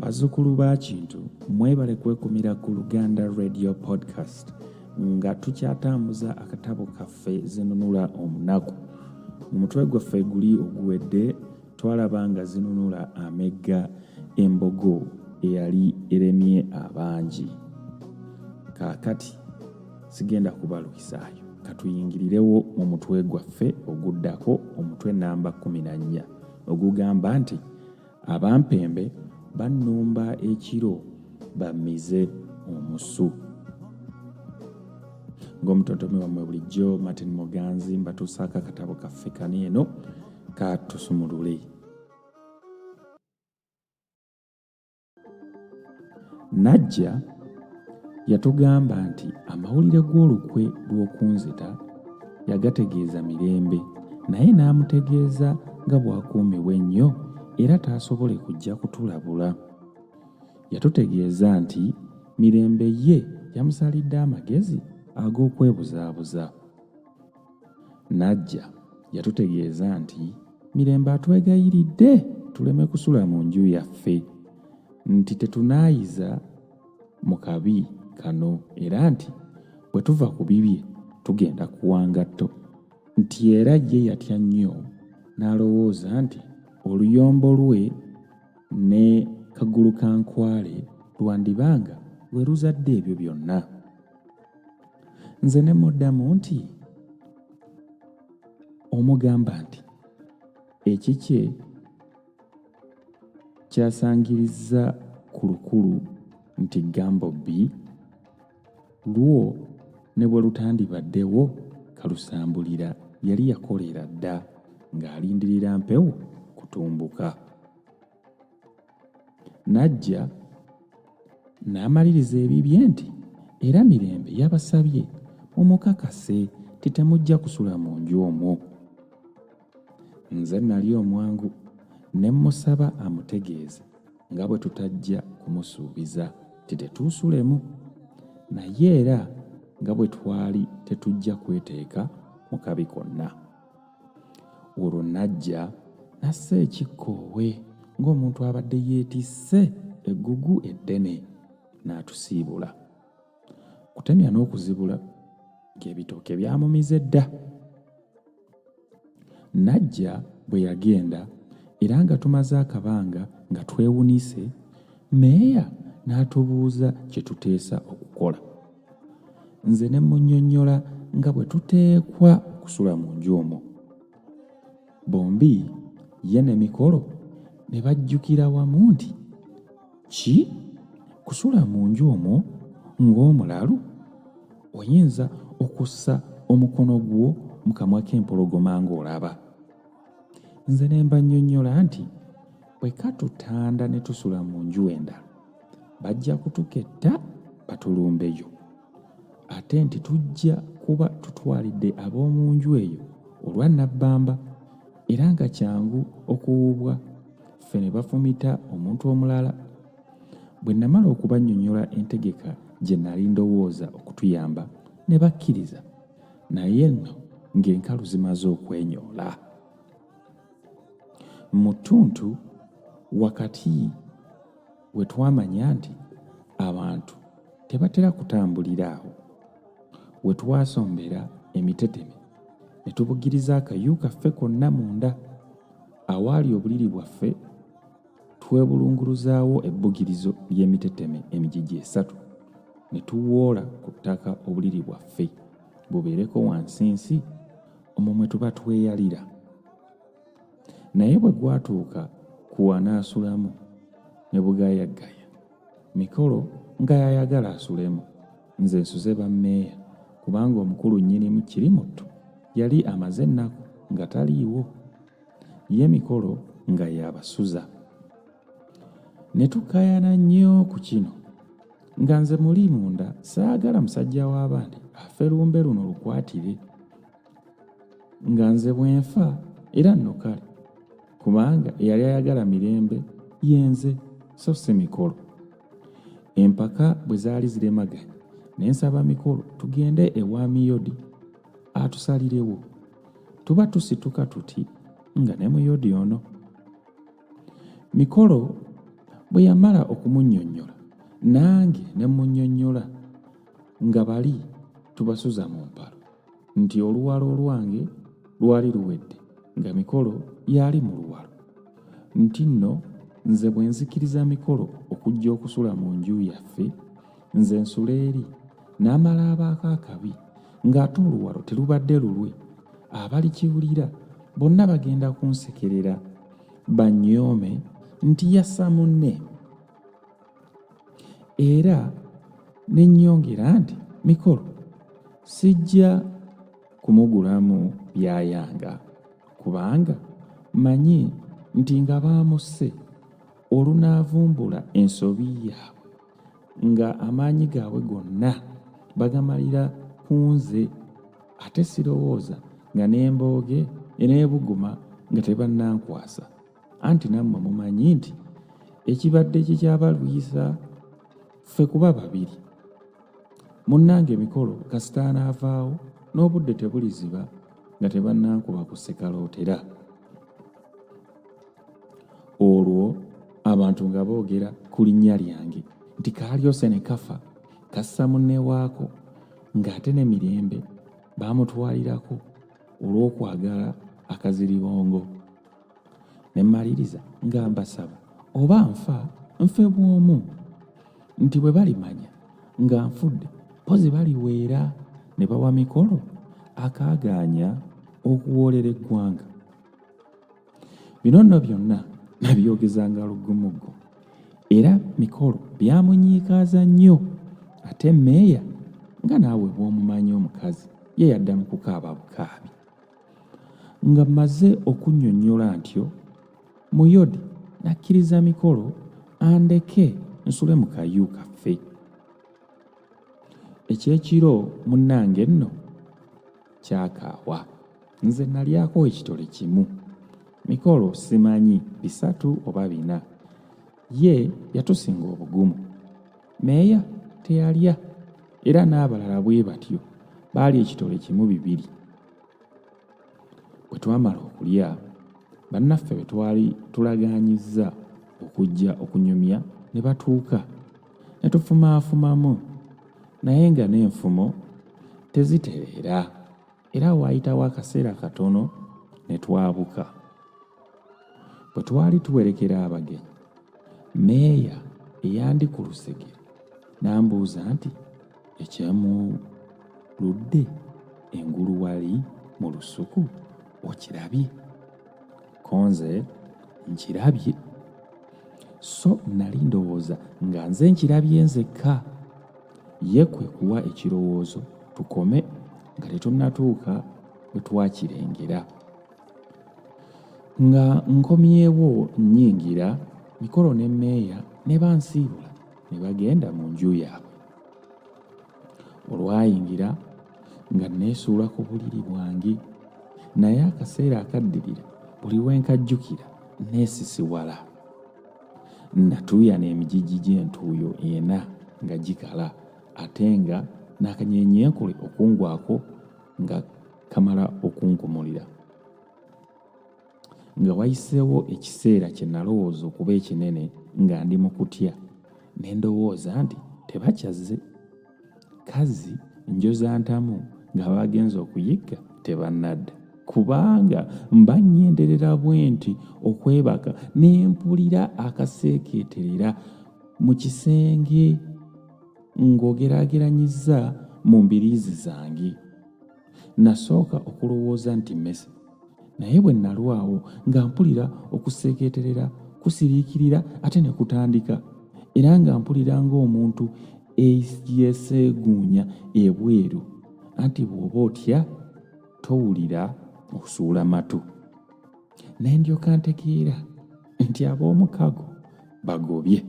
Bazzukulu ba Kintu, mwebale kwekumira ku Luganda Radio Podcast nga tukyatambuza akatabo kaffe Zinunula Omunaku. Mu mutwe gwaffe guli oguwedde twalaba nga Zinunula amegga embogo eyali eremye abangi. Kaakati sigenda kubalukisaayo, katuyingirirewo mu mutwe gwaffe oguddako, omutwe namba 14 ogugamba nti Abampembe Bannumba Ekiro Bammize Omusu. Ng'omutontomi wammwe bulijjo Martin Muganzi mbatuusaako akatabo kaffe kani eno katusumulule. Najja yatugamba nti amawulire g'olukwe lw'okunzita yagategeeza Mirembe, naye n'amutegeeza nga bw'akuumibwa ennyo era taasobole kujja kutulabula. Yatutegeeza nti Mirembe ye yamusalidde amagezi ag'okwebuzaabuza. Najja yatutegeeza nti Mirembe atwegayiridde tuleme kusula mu nju yaffe, nti tetunaayiza mu kabi kano era nti bwe tuva ku bibye tugenda kuwanga tto, nti era ye yatya nnyo n'alowooza nti oluyombo lwe ne kagulu ka nkwale lwandibanga lwe luzadde ebyo byonna. Nze ne muddamu nti omugamba nti ekikye kyasangirizza ku lukulu nti Gambobbi lwo ne bwe lutandibaddewo kalusambulira yali yakolera dda ng'alindirira mpewo kutumbuka. Najja n'amaliriza ebibye nti era Mirembe yabasabye mumukakase titemujja kusula mu nju omwo. Nze nali omwangu ne musaba amutegeeze nga bwe tutajja kumusuubiza titetuusulemu, naye era nga bwe twali tetujja kweteeka mu kabi konna. Olwo Najja nassa ekikkoowe ng'omuntu abadde yeetisse eggugu eddene n'atusiibula. Kutemya n'okuzibula ng'ebitooke byamumize dda. Najja bwe yagenda era nga tumaze akabanga nga twewunise, meeya n'atubuuza kye tuteesa okukola. Nze ne munnyonnyola nga bwe tuteekwa kusula mu nju omwo. Bombi ye ne Mikolo ne bajjukira wamu nti ki kusula mu nju omwo ng'omulalu? Oyinza okussa omukono gwo mu kamwa k'empologoma ng'olaba. Nze ne mbannyonnyola nti bwe katutanda ne tusula mu nju endala bajja kutuketta batulumbeyo, ate nti tujja kuba tutwalidde ab'omu nju eyo olwa nabbamba era nga kyangu okuwuubwa ffe ne bafumita omuntu omulala. Bwe namala okubannyonnyola entegeka gye nali ndowooza okutuyamba ne bakkiriza, naye nno ng'enkalu zimaze okwenyoola. Mu ttuntu wakati we twamanya nti abantu tebatera kutambulira awo, we twasombera emiteteme ne tubugiriza akayu kaffe konna munda awaali obuliri bwaffe, twebulunguluzaawo ebbugirizo ly'emiteteme emigigi 3 ne tuwoola ku ttaka obuliri bwaffe bubeereko wansinsi omwo mwe tuba tweyalira. Naye bwe gwatuuka ku wanaasulamu ne bugayagaya, Mikolo nga yayagala asulemu, nze nsuze bammeeya kubanga omukulu nnyinimu Kirimuttu yali amaze ennaku nga taliiwo, ye Mikolo nga yabasuza. Ne tukaayana nnyo ku kino nga nze muli munda saagala musajja w'abandi afe lumbe luno lukwatire, nga nze bwenfa era nno kale, kubanga eyali ayagala Mirembe yenze so si Mikolo. Empaka bwe zaali ziremaganye ne nsaba Mikolo tugende ewa Miyodi atusalirewo, tuba tusituka tuti nga ne Muyodi ono. Mikolo Bwe yamala okumunnyonnyola nange ne munnyonnyola nga bali tubasuza mu mpalo nti oluwalo olwange lwali luwedde nga Mikolo yali mu luwalo, nti nno nze bwe nzikiriza Mikolo okujja okusula mu nju yaffe, nze nsula eri n'amala abaako akabi ng'ate oluwalo terubadde lulwe, abalikiwulira bonna bagenda kunsekerera bannyoome nti yassa munne. Era ne nnyongera nti Mikolo sijja kumugulamu byayanga, kubanga manyi nti nga baamusse olunaavumbula ensobi yaabwe nga amaanyi gaabwe gonna bagamalira ku nze, ate sirowooza nga n'embooge eneebuguma nga tebannankwasa. Anti nammwe mumanyi nti ekibadde kikyabalwisa ffe kuba babiri. Munnange Mikolo kasita anaavaawo n'obudde tebuliziba nga tebannankuba ku ssekalootera. Olwo abantu nga boogera ku linnya lyange nti kaalyose ne kafa kassa munne waako, ng'ate ne Mirembe baamutwalirako olw'okwagala akaziribongo. Ne mmaliriza nga mbasaba oba nfe bw'omu, nti bwe balimanya nga nfudde pozi baliweera ne bawa Mikolo akaagaanya okuwoolera eggwanga. Bino nno byonna nabyogezanga luggumuggu, era Mikolo byamunyiikaaza nnyo. Ate mmeeya nga naawe bw'omumanyi omukazi ye yaddamu kukaaba bukaabi. Nga mmaze okunnyonnyola ntyo, Muyodi nakkiriza Mikolo andeke nsule mu kayu kaffe. Ekyekiro munnange nno kyakaawa, nze nalyako ekitole kimu, Mikolo simanyi 3 oba 4. Ye yatusinga obugumu. Meeya teyalya, era n'abalala bwe batyo baali ekitole kimu 2. Bwe twamala okulya, bannaffe bwe twali tulagaanyizza okujja okunyumya ne batuuka, ne tufumaafumamu, naye nga n'enfumo tezitereera, era waayitawo akaseera katono ne twabuka. Bwe twali tuwerekera abagenyi, mmeeya eyandi ku lusegere n'ambuuza nti ekyemuludde engulu wali mu lusuku okirabye? Konze nkirabye, so nali ndowooza nga nze nkirabye nzekka. Ye kwe kuwa ekirowoozo tukome nga tetunnatuuka bwe twakirengera. Nga nkomyewo nnyingira, Mikolo ne mmeeya ne bansiibula ne bagenda mu nju yaabwe. Olwayingira nga neesuula ku buliri bwange, naye akaseera akaddirira buli we nkajjukira neesisiwala. Natuuya n'emigigi gy'entuuyo 4 nga gikala, ate nga n'akanyeenyenkole okungwako nga kamala okunkumulira. Nga wayiseewo ekiseera kye nalowooza okuba ekinene nga ndi mu kutya, ne ndowooza nti tebakyazze. Kazi njoza ntamu nga bagenze okuyigga tebannadda, kubanga mba nnyenderera bwe nti okwebaka ne mpulira akaseekeeterera mu kisenge ng'ogeraageranyizza mu mbiriizi zange. Nasooka okulowooza nti mmese, naye bwe nalwawo nga mpulira okuseekeeterera kusiriikirira ate ne kutandika, era nga mpulira ng'omuntu eyeeseeguunya ebweru, anti bw'oba otya towulira osuula matu. Ne ndyoka ntegeera nti ab'omukago bagobye.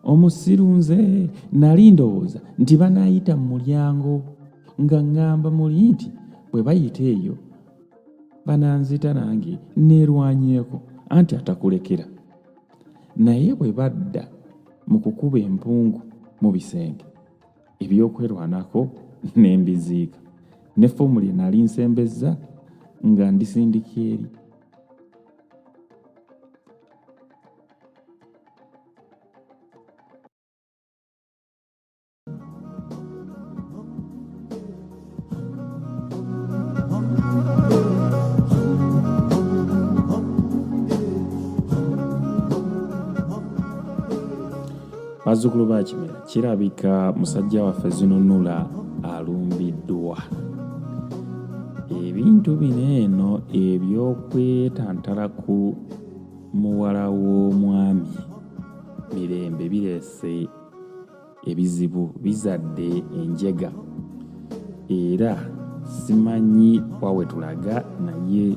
Omusiru nze nali ndowooza nti banaayita mu mulyango, nga ŋŋamba muli nti bwe bayita eyo bananzita nange neerwanyeeko, anti atakulekera. Naye bwe badda mu kukuba empungu mu bisenge, ebyokwerwanako ne mbiziika, ne fomuli nali nsembezza nga ndisindika eri. bazzukulu ba Kimera, kirabika musajja waffe Zinunula alumbiddwa. Ebintu bino eno ebyokwetantala ku muwala w'omwami Mirembe bireese ebizibu, bizadde enjega, era simanyi wawe tulaga naye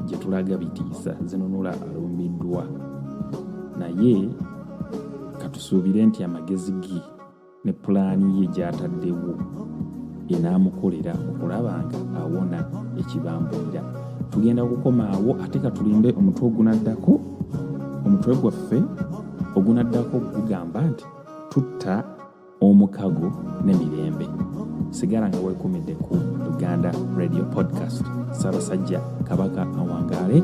gye tulaga bitiisa. Zinunula alumbiddwa, naye katusuubire nti amagezi ge ne pulaani ye gy'ataddewo enaamukolera okulaba nga awona ekibambulira. Tugenda kukoma awo ate katulinde omutwe ogunaddako. Omutwe gwaffe ogunaddako gugamba nti tutta omukago ne Mirembe. Sigala nga weekumidde ku Uganda Radio Podcast. Ssaabasajja Kabaka awangaale.